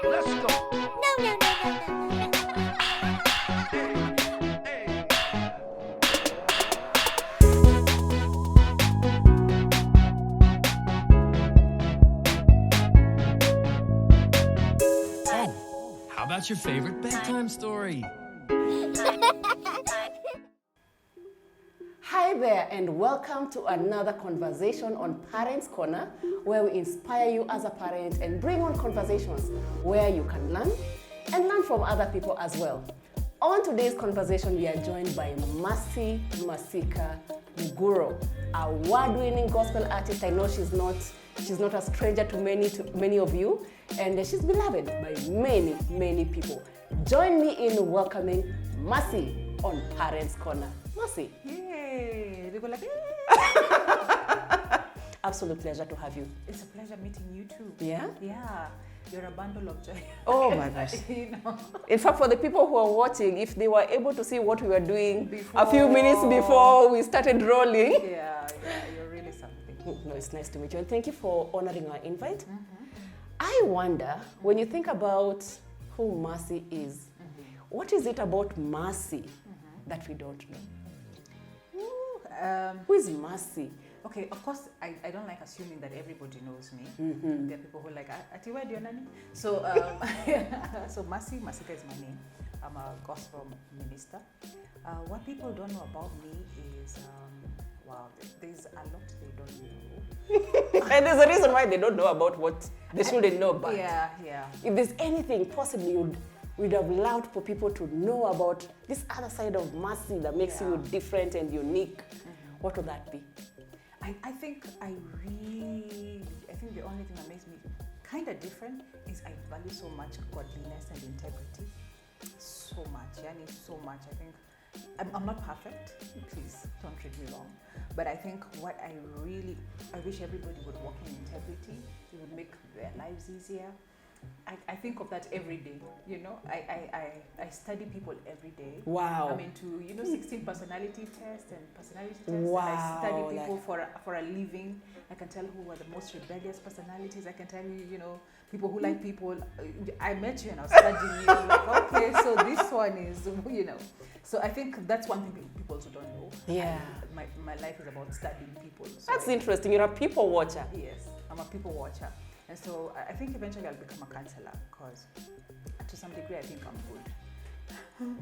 Let's go. No, no, no, no, no, no. How about your favorite bedtime story? Hi there, and welcome to another conversation on Parents Corner, where we inspire you as a parent and bring on conversations where you can learn and learn from other people as well. On today's conversation, we are joined by Masika Muguro, award-winning gospel artist. I know she's not a stranger to many of you, and she's beloved by many people. Join me in welcoming Masi on Parents Corner. Masi. Yay! They go like, Absolute pleasure to have you. it's a pleasure meeting you too. Yeah? Yeah. You're a bundle of joy. Oh my gosh. You know. In fact, for the people who are watching, if they were able to see what we were doing a few Before. minutes before we started rolling. Yeah, you're really something. No, it's nice to meet you, and thank you for honoring our invite. I wonder, when you think about who Mercy is, what is it about Mercy that we don't know? Who is Mercy? Okay, of course, I don't like assuming that everybody knows me. There are people who are like, Ati, where do you know me? So, so Masika is my name. I'm a gospel minister. What people don't know about me is, wow, there's a lot they don't know. And there's a reason why they don't know about what they shouldn't know about. Yeah. If there's anything possibly we'd have loved for people to know about this other side of Mercy that makes you different and unique, what would that be? I think the only thing that makes me kind of different is I value so much godliness and integrity. So much, Yani, so much. I think I'm not perfect, please don't treat me wrong. But I think what I wish everybody would walk in integrity. It would make their lives easier. I think of that every day, you know. I study people every day. Wow. I'm into, 16 personality tests and personality tests. Wow. And I study people for a living. I can tell who are the most rebellious personalities. I can tell you, people who like people. I met you and I was studying you. I'm like, okay, so this one is, So I think that's one thing people also don't know. Yeah. My life is about studying people. So That's interesting. You're a people watcher. Yes, I'm a people watcher. And so I think eventually I'll become a counselor because to some degree I think I'm good.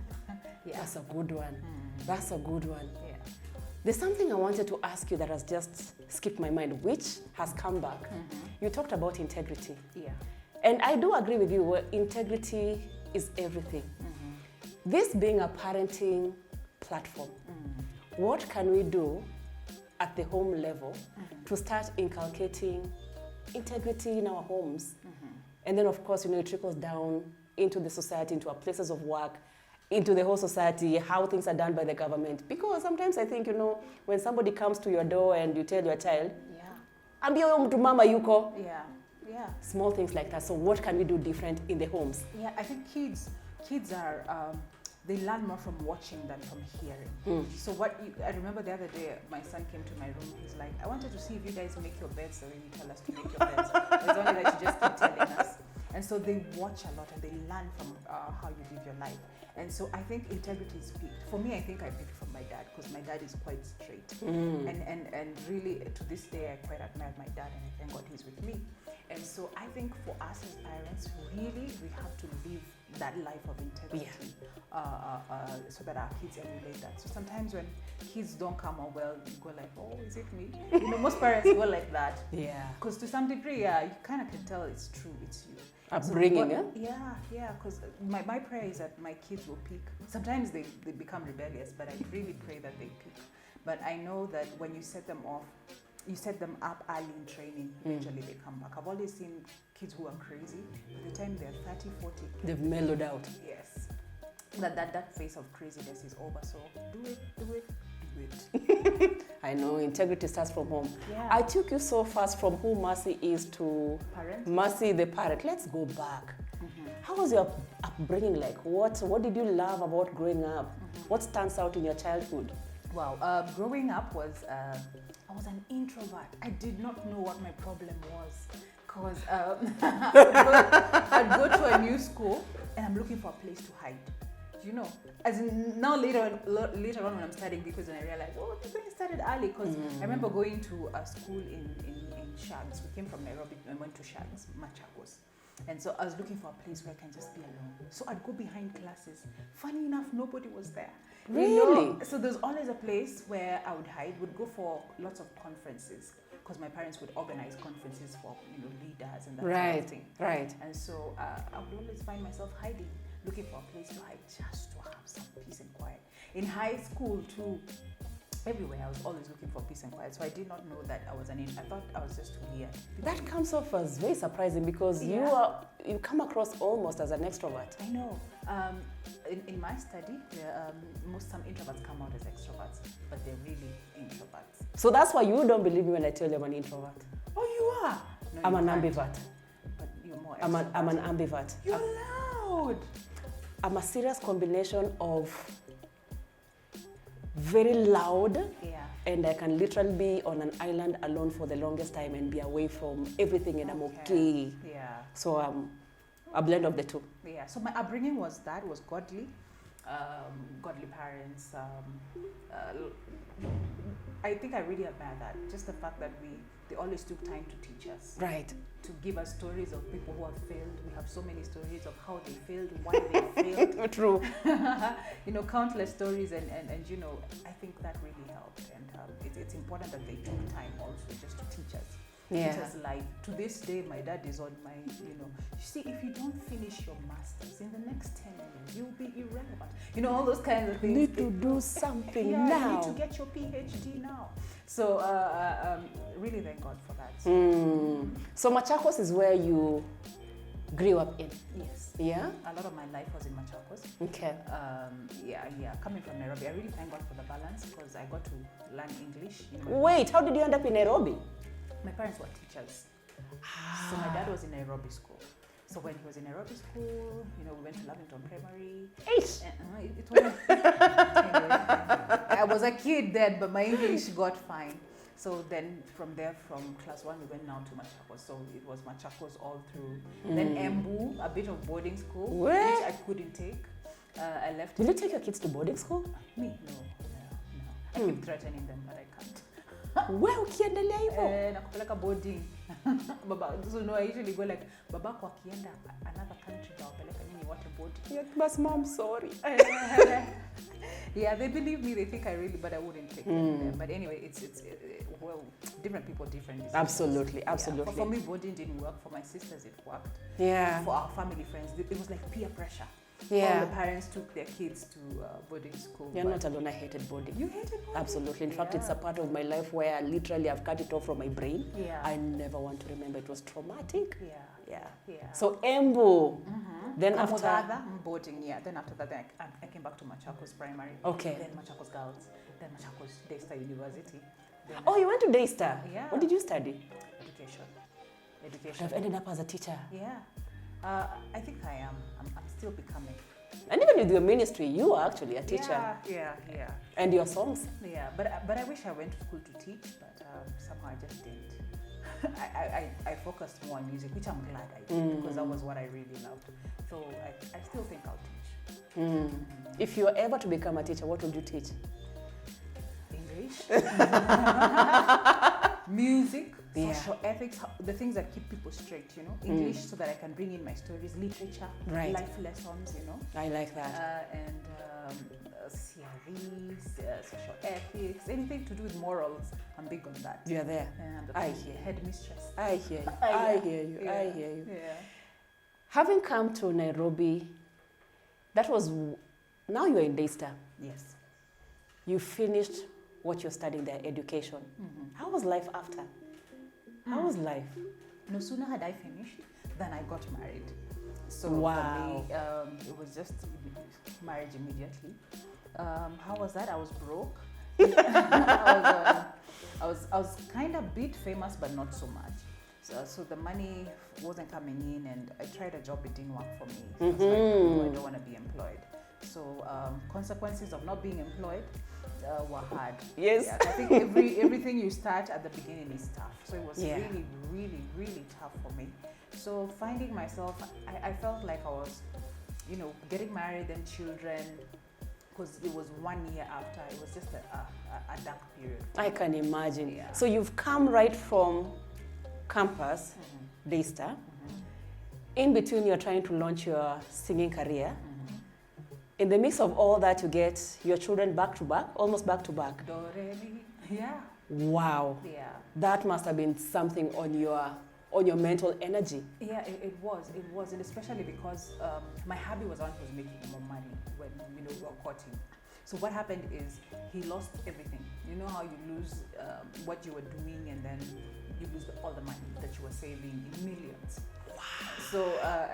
Yeah. That's a good one. That's a good one. Yeah. There's something I wanted to ask you that has just skipped my mind, which has come back. You talked about integrity. Yeah. And I do agree with you, where integrity is everything. This being a parenting platform, what can we do at the home level to start inculcating integrity in our homes? And then, of course, it trickles down into the society, into our places of work, into the whole society, how things are done by the government. Because sometimes I think, when somebody comes to your door and you tell your child, ambia huyo mtu mama yuko. Yeah. Small things like that. So what can we do different in the homes? Yeah, I think kids are, they learn more from watching than from hearing. So I remember the other day, my son came to my room. He's like, I wanted to see if you guys make your beds the way you tell us to make your beds. It's only that you just keep telling us. And so they watch a lot and they learn from how you live your life. And so I think integrity is picked. For me, I think I picked from my dad because my dad is quite straight. And really, to this day, I quite admire my dad and I thank God he's with me. And so I think for us as parents, really, we have to live that life of integrity so that our kids emulate that. So sometimes when kids don't come out well, you go like, oh, is it me? Most parents go like that. Yeah. Because to some degree, you kind of can tell it's true, it's you. Upbringing, Yeah, because my prayer is that my kids will pick. Sometimes they become rebellious, but I really pray that they pick. But I know that when you set them up early in training, eventually they come back. I've always seen kids who are crazy. By the time they're 30, 40, They've mellowed out. yes, that phase of craziness is over. So do it. I know, integrity starts from home. Yeah. I took you so fast from who Mercy is to Parent? Mercy the parent. Let's go back. How was your upbringing like? What did you love about growing up? What stands out in your childhood? Wow, growing up I was an introvert. I did not know what my problem was. Because I'd go to a new school and I'm looking for a place to hide. You know, as in now later on when I'm studying, because then I realized, oh, the thing started early. Because I remember going to a school in Shags. We came from Nairobi and went to Shags, Machakos. And so I was looking for a place where I can just be alone. So I'd go behind classes. Funny enough, nobody was there. Really? You know? So there's always a place where I would hide. Would go for lots of conferences because my parents would organize conferences for leaders and that kind of thing. Right. And so I would always find myself hiding, looking for a place to hide just to have some peace and quiet. In high school too, everywhere I was always looking for peace and quiet. So I did not know that I was I thought I was just weird. That comes off as very surprising because you come across almost as an extrovert. I know. In my study, some introverts come out as extroverts, but they're really introverts. So that's why you don't believe me when I tell you I'm an introvert. Oh, you are? No, I'm an can't. ambivert. But you're more I'm an extrovert. ambivert. You're loud. I'm a serious combination of very loud, and I can literally be on an island alone for the longest time and be away from everything, and I'm okay. Yeah. So a blend of the two. Yeah. So my upbringing was godly, godly parents. I think I really admire that. Just the fact that they always took time to teach us. Right. To give us stories of people who have failed. We have so many stories of how they failed, why they failed. True. Countless stories, and I think that really helped. And it's important that they took time also just to teach us. Yeah. Teach us life. To this day, my dad is on my, you see, if you don't finish your master's in the next 10 years, you'll be irrelevant. All those kinds of things. You need to do something now. You need to get your PhD now. So really thank God for that. So Machakos is where you grew up in? Yes. Yeah? A lot of my life was in Machakos. Okay. Coming from Nairobi, I really thank God for the balance because I got to learn English. Wait, how did you end up in Nairobi? My parents were teachers. So my dad was in Nairobi school. So when he was in Nairobi school, we went to Lavington Primary. It wasn't. Anyway, I was a kid then, but my English got fine. So then from there, from class 1, we went now to Machakos. So it was Machakos all through. Then Embu, a bit of boarding school, which I couldn't take. I left. Did you take your kids to boarding school? Me? No. I keep threatening them, but I can't. Wewe ukiendelea hivyo nakupeleka boarding. Baba, so no, I usually go like babako akienda another country tawapeleka nini wote boarding. But mom, sorry. Yeah, they believe me. They think I really, but I wouldn't take them there. But anyway, it's different people, different decisions. Absolutely. Yeah. For me, boarding didn't work. For my sisters, it worked. Yeah. For our family friends, it was like peer pressure. Yeah. All the parents took their kids to boarding school. You're not alone. I hated boarding. You hated boarding? Absolutely. In fact, it's a part of my life where literally I've cut it off from my brain. Yeah. I never want to remember. It was traumatic. Yeah. So Embu. Then after boarding, Then after that, I came back to Machakos Primary. Okay. Then Machakos Girls. Then Machakos Daystar University. Then you went to Daystar? Yeah. What did you study? Education. I've ended up as a teacher. Yeah. I think I am. I'm still becoming. And even with your ministry, you are actually a teacher. Yeah. And your songs? Yeah, but I wish I went to school to teach, but somehow I just didn't. I focused more on music, which I'm glad I did because that was what I really loved. So I still think I'll teach. If you were ever to become a teacher, what would you teach? English, music, social ethics, the things that keep people straight, English so that I can bring in my stories, literature, life lessons, I like that. And CREs, social ethics, anything to do with morals. I'm big on that. You're there. I hear headmistress. I hear you. I hear you. Yeah. Having come to Nairobi, now you're in Daystar. Yes. You finished what you're studying there, education. How was life after? How was life? No sooner had I finished than I got married. So wow. For me, it was just marriage immediately. How was that? I was broke. I was kind of bit famous, but not so much. So the money wasn't coming in, and I tried a job, it didn't work for me. So I was like, I don't want to be employed. So consequences of not being employed, were hard. Yes. Yeah, I think everything you start at the beginning is tough. So it was really, really, really tough for me. So finding myself, I felt like I was, getting married and children, because it was 1 year after. It was just a dark period. I can imagine. Yeah. So you've come right from campus, Daystar. In between, you're trying to launch your singing career. In the midst of all that, you get your children back to back, almost back to back. Do, re, mi. Yeah. Wow. Yeah. That must have been something on your mental energy. Yeah, it was, and especially because my hubby was the one who was making more money when we were courting. So what happened is he lost everything. You know how you lose what you were doing, and then you lose all the money that you were saving in millions. Wow. So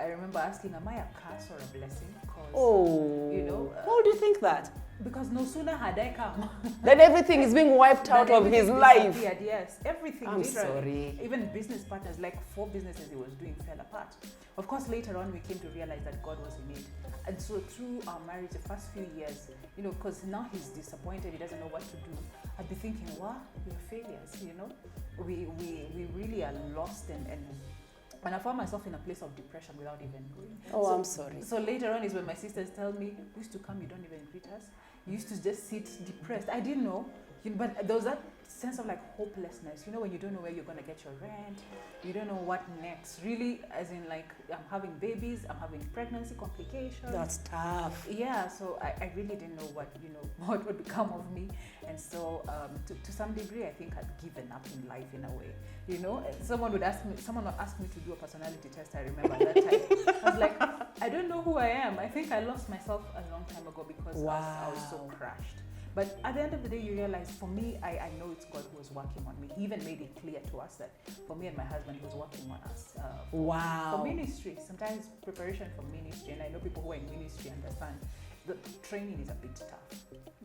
I remember asking, am I a curse or a blessing? Because how do you think that? Because no sooner had I come, Then everything is being wiped out of his life. Yes, everything. I'm literally. sorry. Even business partners, like 4 businesses he was doing, fell apart. Of course, later on we came to realize that God was in it. And so through our marriage, the first few years, because now he's disappointed, he doesn't know what to do. I'd be thinking, wow, we're failures, We really are lost and I found myself in a place of depression without even going. Oh, I'm sorry. So later on is when my sisters tell me, you used to come, you don't even greet us. You used to just sit depressed. I didn't know, but there was that sense of like hopelessness, when you don't know where you're going to get your rent, you don't know what next. Really, as in like, I'm having babies, I'm having pregnancy complications. That's tough. Yeah, so I really didn't know what would become of me. And so to some degree, I think I'd given up in life in a way. Someone would ask me to do a personality test. I remember at that time. I was like, I don't know who I am. I think I lost myself a long time ago because I was so crushed. But at the end of the day, you realize, for me, I know it's God who was working on me. He even made it clear to us that for me and my husband, he was working on us. For ministry, sometimes preparation for ministry, and I know people who are in ministry understand, the training is a bit tough.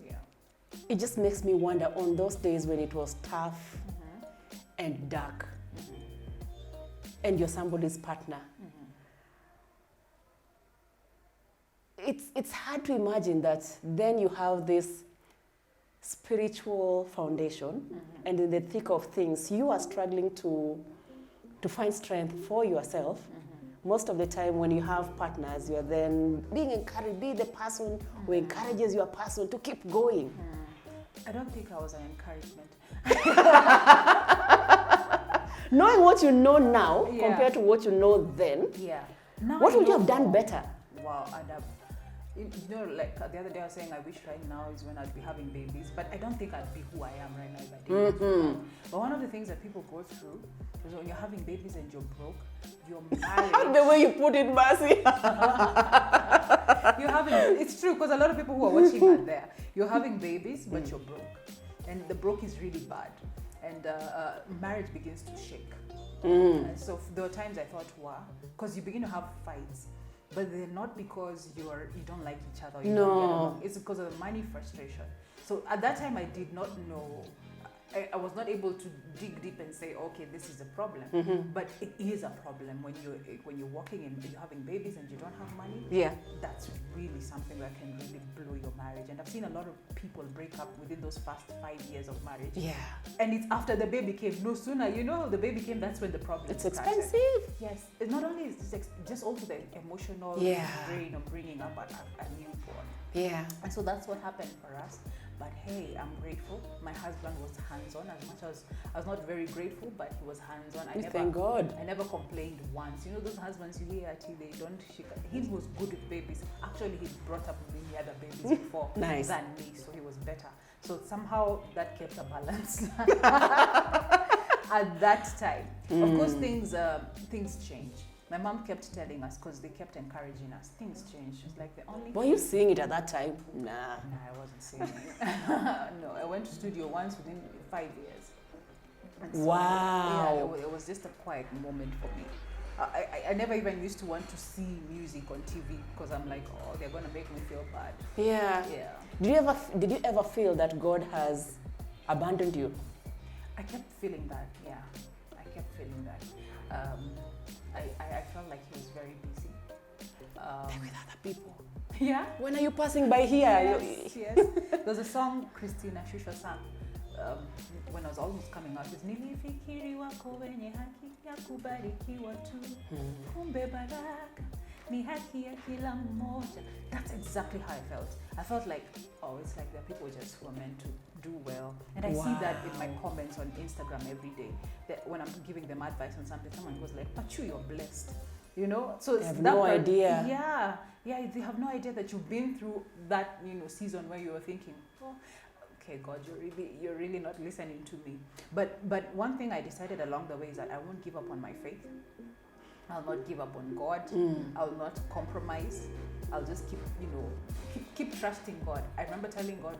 Yeah. It just makes me wonder, on those days when it was tough and dark, and you're somebody's partner, it's hard to imagine that then you have this spiritual foundation, and in the thick of things, you are struggling to find strength for yourself. Most of the time when you have partners, you're then being encouraged, be the person who encourages your person to keep going. I don't think I was an encouragement. Knowing what you know now compared to what you know then, now what would you have done better? Wow, like the other day I was saying, I wish right now is when I'd be having babies, but I don't think I'd be who I am right now if I didn't. But one of the things that people go through is when you're having babies and you're broke, you're married. The way you put it, Mercy. It's true, because a lot of people who are watching are there. You're having babies, but you're broke. And the broke is really bad. And marriage begins to shake. And so there were times I thought, wow, because you begin to have fights. But they're not because you don't like each other. You don't get along. It's because of the money frustration. So at that time, I did not know. I was not able to dig deep and say, okay, this is a problem. But it is a problem when you're working and you're having babies and you don't have money. Yeah, that's really something that can really blow your marriage. And I've seen a lot of people break up within those first 5 years of marriage. Yeah, and it's after the baby came. No sooner, the baby came. That's when the problem. It's started. expensive. Yes, it's not only just also the emotional drain of bringing up a newborn. Yeah, and so that's what happened for us. But hey, I'm grateful. My husband was hands-on, as much as I was not very grateful, but he was hands-on. Thank God. I never complained once. Those husbands you hear till they don't. He was good with babies. Actually, he brought up many other babies before than me, so he was better. So somehow that kept a balance at that time. Of course, things change. My mom kept telling us, because they kept encouraging us, things change. She's like, the only Were you seeing it at that time? Nah. Nah, I wasn't seeing it. No, I went to studio once within 5 years. And so, wow. Yeah, it was just a quiet moment for me. I never even used to want to see music on TV because I'm like, oh, they're going to make me feel bad. Yeah. Yeah. Did you ever feel that God has abandoned you? I kept feeling that, yeah. I kept feeling that. I felt like he was very busy. Like with other people. Yeah. When are you passing by here? Yes, yes. There's a song Christina Shusha sang when I was almost coming out. It's Nilifikiri wako wenye haki ya kubarikiwa tu. Kumbe baraka ni haki ya kila mmoja. That's exactly how I felt. I felt like, oh, it's like there are people just who are meant to do well. And I see that in my comments on Instagram every day. That when I'm giving them advice on something, someone goes like, but you're blessed. You know, so I have no idea. Yeah, they have no idea that you've been through that, season where you were thinking, oh, okay, God, you're really not listening to me. But one thing I decided along the way is that I won't give up on my faith. I'll not give up on God. I'll not compromise. I'll just keep trusting God. I remember telling God,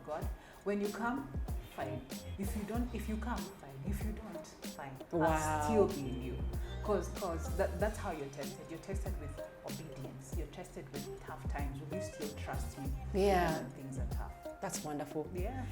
when you come, fine. If you come, fine. If you don't, fine. Wow. I'll still be in you. Because that's how you're tested. You're tested with obedience. You're tested with tough times. Will you still trust me? Yeah. Even when things are tough. That's wonderful. Yeah.